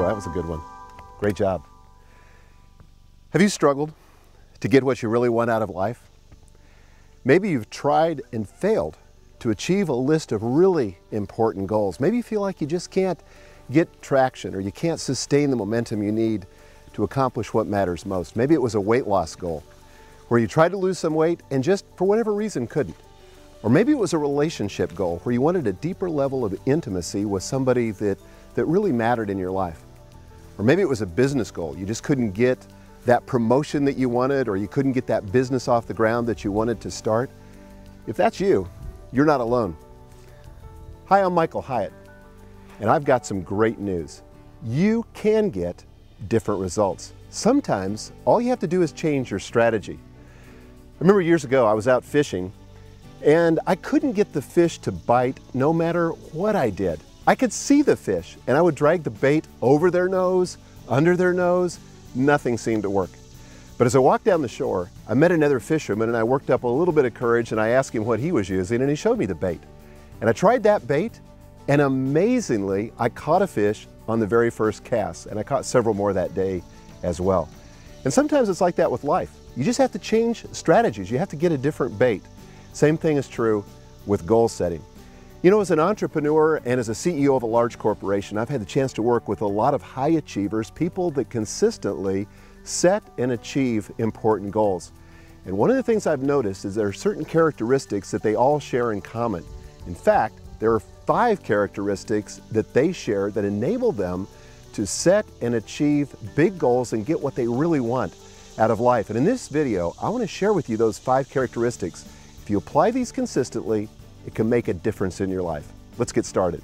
that was a good one. Great job. Have you struggled to get what you really want out of life? Maybe you've tried and failed to achieve a list of really important goals. Maybe you feel like you just can't get traction or you can't sustain the momentum you need to accomplish what matters most. Maybe it was a weight loss goal where you tried to lose some weight and just for whatever reason couldn't. Or maybe it was a relationship goal where you wanted a deeper level of intimacy with somebody that really mattered in your life. Or maybe it was a business goal. You just couldn't get that promotion that you wanted, or you couldn't get that business off the ground that you wanted to start. If that's you, you're not alone. Hi, I'm Michael Hyatt, and I've got some great news. You can get different results. Sometimes all you have to do is change your strategy. I remember years ago I was out fishing and I couldn't get the fish to bite no matter what I did. I could see the fish and I would drag the bait over their nose, under their nose, nothing seemed to work. But as I walked down the shore, I met another fisherman and I worked up a little bit of courage and I asked him what he was using and he showed me the bait. And I tried that bait and amazingly, I caught a fish on the very first cast, and I caught several more that day as well. And sometimes it's like that with life. You just have to change strategies. You have to get a different bait. Same thing is true with goal setting. You know, as an entrepreneur and as a CEO of a large corporation, I've had the chance to work with a lot of high achievers, people that consistently set and achieve important goals. And one of the things I've noticed is there are certain characteristics that they all share in common. In fact, there are 5 characteristics that they share that enable them to set and achieve big goals and get what they really want out of life. And in this video, I want to share with you those 5 characteristics. If you apply these consistently, it can make a difference in your life. Let's get started.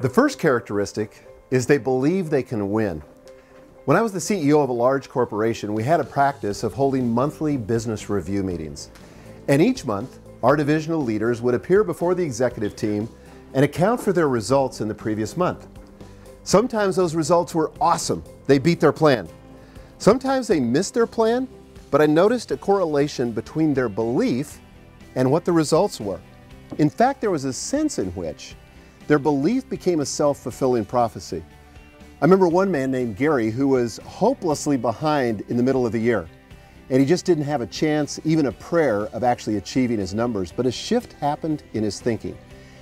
The first characteristic is they believe they can win. When I was the CEO of a large corporation, we had a practice of holding monthly business review meetings. And each month, our divisional leaders would appear before the executive team and account for their results in the previous month. Sometimes those results were awesome. They beat their plan. Sometimes they missed their plan, but I noticed a correlation between their belief and what the results were. In fact, there was a sense in which their belief became a self-fulfilling prophecy. I remember one man named Gary who was hopelessly behind in the middle of the year, and he just didn't have a chance, even a prayer, of actually achieving his numbers. But a shift happened in his thinking,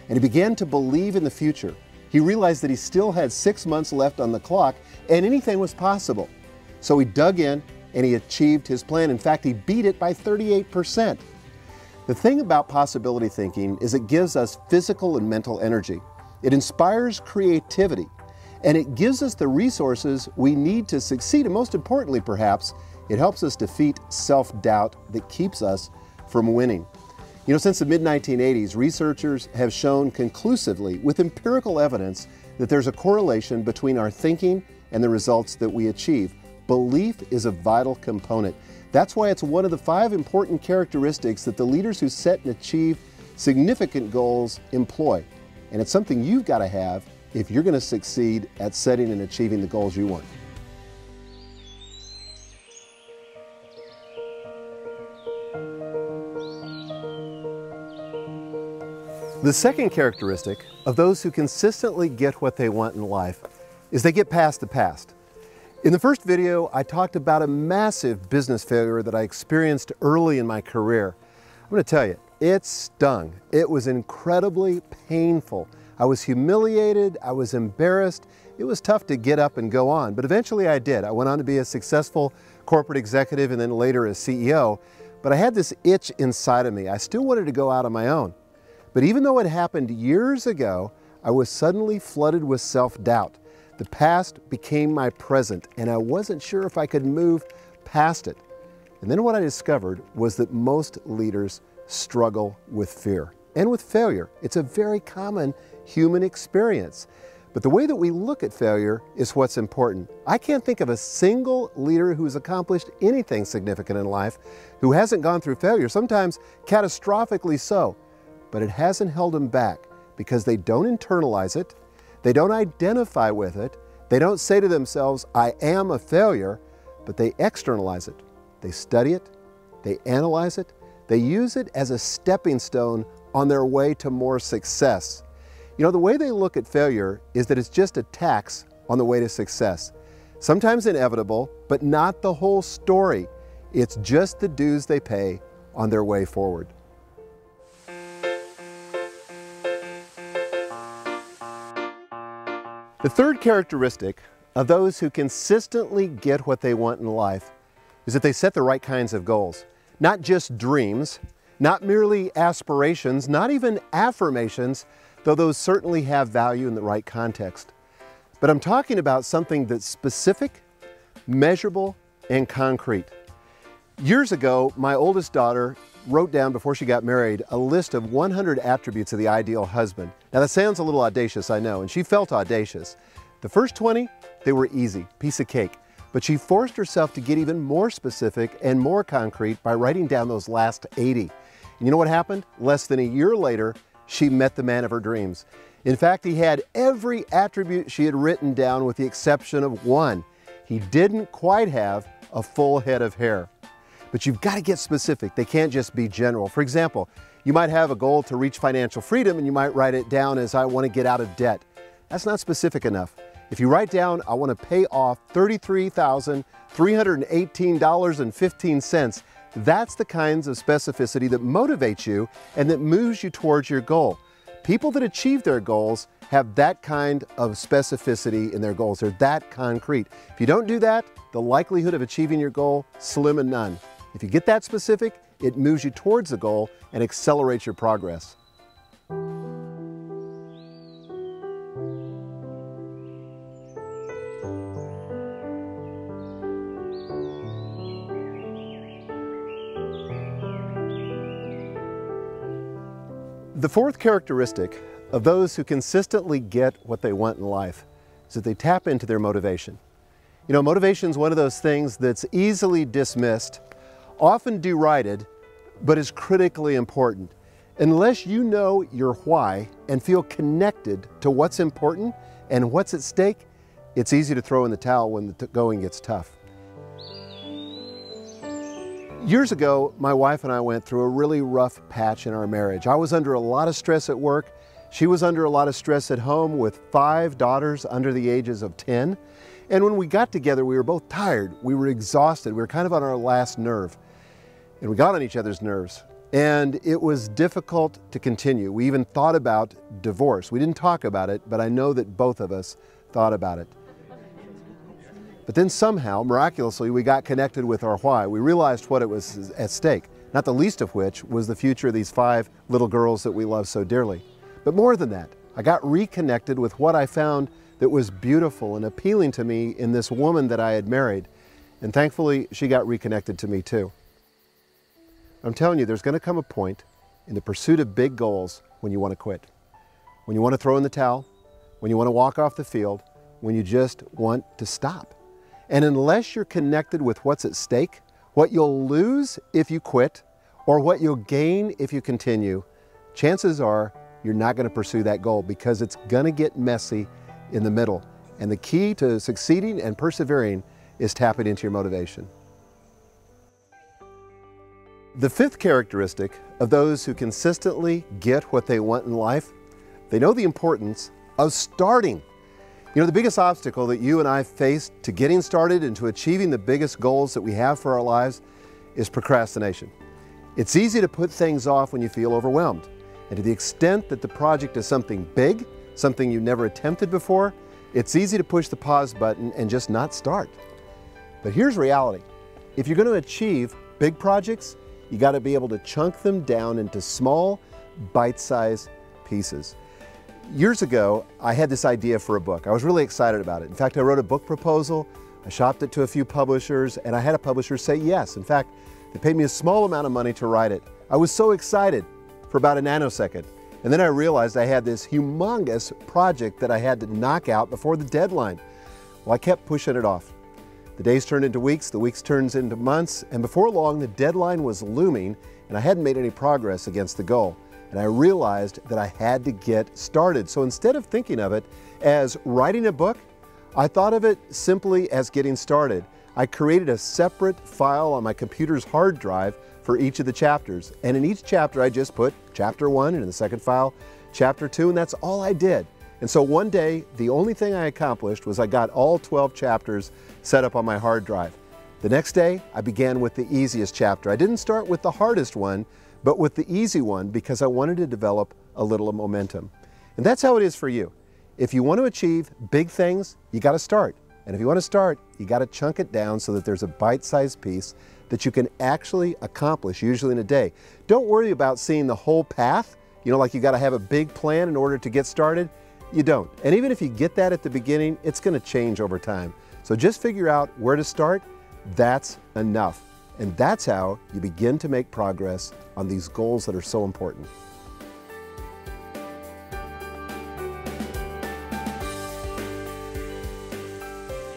and he began to believe in the future. He realized that he still had 6 months left on the clock, and anything was possible. So he dug in, and he achieved his plan. In fact, he beat it by 38%. The thing about possibility thinking is it gives us physical and mental energy. It inspires creativity. And it gives us the resources we need to succeed. And most importantly, perhaps, it helps us defeat self-doubt that keeps us from winning. You know, since the mid-1980s, researchers have shown conclusively, with empirical evidence, that there's a correlation between our thinking and the results that we achieve. Belief is a vital component. That's why it's one of the 5 important characteristics that the leaders who set and achieve significant goals employ. And it's something you've got to have if you're going to succeed at setting and achieving the goals you want. The second characteristic of those who consistently get what they want in life is they get past the past. In the first video, I talked about a massive business failure that I experienced early in my career. I'm going to tell you, it stung. It was incredibly painful. I was humiliated, I was embarrassed. It was tough to get up and go on, but eventually I did. I went on to be a successful corporate executive and then later as CEO, but I had this itch inside of me. I still wanted to go out on my own. But even though it happened years ago, I was suddenly flooded with self-doubt. The past became my present, and I wasn't sure if I could move past it. And then what I discovered was that most leaders struggle with fear and with failure. It's a very common human experience. But the way that we look at failure is what's important. I can't think of a single leader who's accomplished anything significant in life who hasn't gone through failure, sometimes catastrophically so. But it hasn't held them back because they don't internalize it, they don't identify with it, they don't say to themselves, I am a failure, but they externalize it. They study it, they analyze it, they use it as a stepping stone on their way to more success. You know, the way they look at failure is that it's just a tax on the way to success. Sometimes inevitable, but not the whole story. It's just the dues they pay on their way forward. The third characteristic of those who consistently get what they want in life is that they set the right kinds of goals. Not just dreams, not merely aspirations, not even affirmations, though those certainly have value in the right context. But I'm talking about something that's specific, measurable, and concrete. Years ago, my oldest daughter wrote down before she got married a list of 100 attributes of the ideal husband. Now that sounds a little audacious, I know, and she felt audacious. The first 20, they were easy, piece of cake. But she forced herself to get even more specific and more concrete by writing down those last 80. And you know what happened? Less than a year later, she met the man of her dreams. In fact, he had every attribute she had written down with the exception of one. He didn't quite have a full head of hair. But you've got to get specific. They can't just be general. For example, you might have a goal to reach financial freedom and you might write it down as I want to get out of debt. That's not specific enough. If you write down, I want to pay off $33,318.15, that's the kinds of specificity that motivates you and that moves you towards your goal. People that achieve their goals have that kind of specificity in their goals. They're that concrete. If you don't do that, the likelihood of achieving your goal, slim and none. If you get that specific, it moves you towards the goal and accelerates your progress. The fourth characteristic of those who consistently get what they want in life is that they tap into their motivation. You know, motivation is one of those things that's easily dismissed, often derided, but is critically important. Unless you know your why and feel connected to what's important and what's at stake, it's easy to throw in the towel when the going gets tough. Years ago, my wife and I went through a really rough patch in our marriage. I was under a lot of stress at work. She was under a lot of stress at home with 5 daughters under the ages of 10. And when we got together, we were both tired. We were exhausted. We were kind of on our last nerve. And we got on each other's nerves. And it was difficult to continue. We even thought about divorce. We didn't talk about it, but I know that both of us thought about it. But then somehow, miraculously, we got connected with our why. We realized what it was at stake, not the least of which was the future of these 5 little girls that we love so dearly. But more than that, I got reconnected with what I found that was beautiful and appealing to me in this woman that I had married. And thankfully, she got reconnected to me too. I'm telling you, there's going to come a point in the pursuit of big goals when you want to quit, when you want to throw in the towel, when you want to walk off the field, when you just want to stop. And unless you're connected with what's at stake, what you'll lose if you quit, or what you'll gain if you continue, chances are you're not going to pursue that goal because it's going to get messy in the middle. And the key to succeeding and persevering is tapping into your motivation. The fifth characteristic of those who consistently get what they want in life, they know the importance of starting. You know, the biggest obstacle that you and I face to getting started and to achieving the biggest goals that we have for our lives is procrastination. It's easy to put things off when you feel overwhelmed. And to the extent that the project is something big, something you never attempted before, it's easy to push the pause button and just not start. But here's reality. If you're going to achieve big projects, you got to be able to chunk them down into small, bite-sized pieces. Years ago, I had this idea for a book. I was really excited about it. In fact, I wrote a book proposal, I shopped it to a few publishers, and I had a publisher say yes. In fact, they paid me a small amount of money to write it. I was so excited for about a nanosecond. And then I realized I had this humongous project that I had to knock out before the deadline. Well, I kept pushing it off. The days turned into weeks, the weeks turned into months, and before long, the deadline was looming, and I hadn't made any progress against the goal. And I realized that I had to get started. So instead of thinking of it as writing a book, I thought of it simply as getting started. I created a separate file on my computer's hard drive for each of the chapters. And in each chapter, I just put chapter 1, and in the second file, chapter 2, and that's all I did. And so one day, the only thing I accomplished was I got all 12 chapters set up on my hard drive. The next day, I began with the easiest chapter. I didn't start with the hardest one, but with the easy one because I wanted to develop a little momentum. And that's how it is for you. If you want to achieve big things, you got to start. And if you want to start, you got to chunk it down so that there's a bite-sized piece that you can actually accomplish, usually in a day. Don't worry about seeing the whole path. You know, like you got to have a big plan in order to get started. You don't. And even if you get that at the beginning, it's going to change over time. So just figure out where to start. That's enough. And that's how you begin to make progress on these goals that are so important.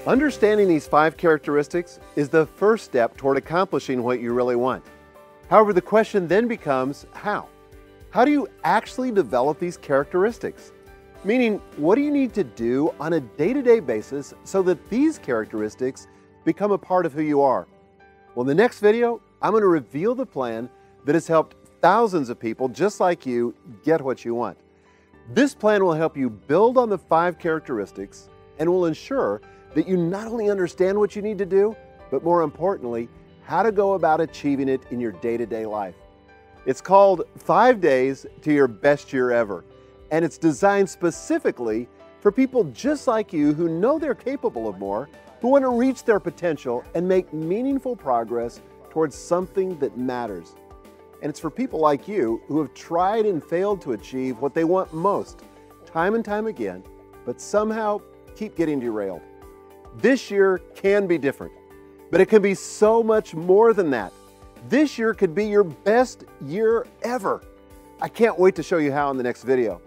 Understanding these 5 characteristics is the first step toward accomplishing what you really want. However, the question then becomes how? How do you actually develop these characteristics? Meaning, what do you need to do on a day-to-day basis so that these characteristics become a part of who you are? Well, in the next video, I'm going to reveal the plan that has helped thousands of people just like you get what you want. This plan will help you build on the 5 characteristics and will ensure that you not only understand what you need to do, but more importantly, how to go about achieving it in your day-to-day life. It's called 5 Days to Your Best Year Ever, and it's designed specifically for people just like you who know they're capable of more, who want to reach their potential and make meaningful progress towards something that matters. And it's for people like you who have tried and failed to achieve what they want most, time and time again, but somehow keep getting derailed. This year can be different, but it can be so much more than that. This year could be your best year ever. I can't wait to show you how in the next video.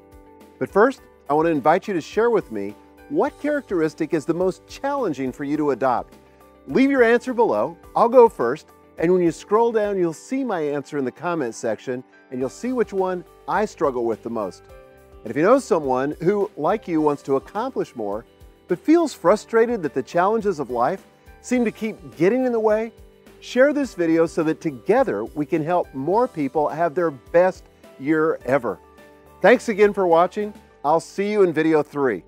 But first, I want to invite you to share with me what characteristic is the most challenging for you to adopt. Leave your answer below. I'll go first, and when you scroll down, you'll see my answer in the comments section, and you'll see which one I struggle with the most. And if you know someone who, like you, wants to accomplish more, but feels frustrated that the challenges of life seem to keep getting in the way, share this video so that together we can help more people have their best year ever. Thanks again for watching. I'll see you in video 3.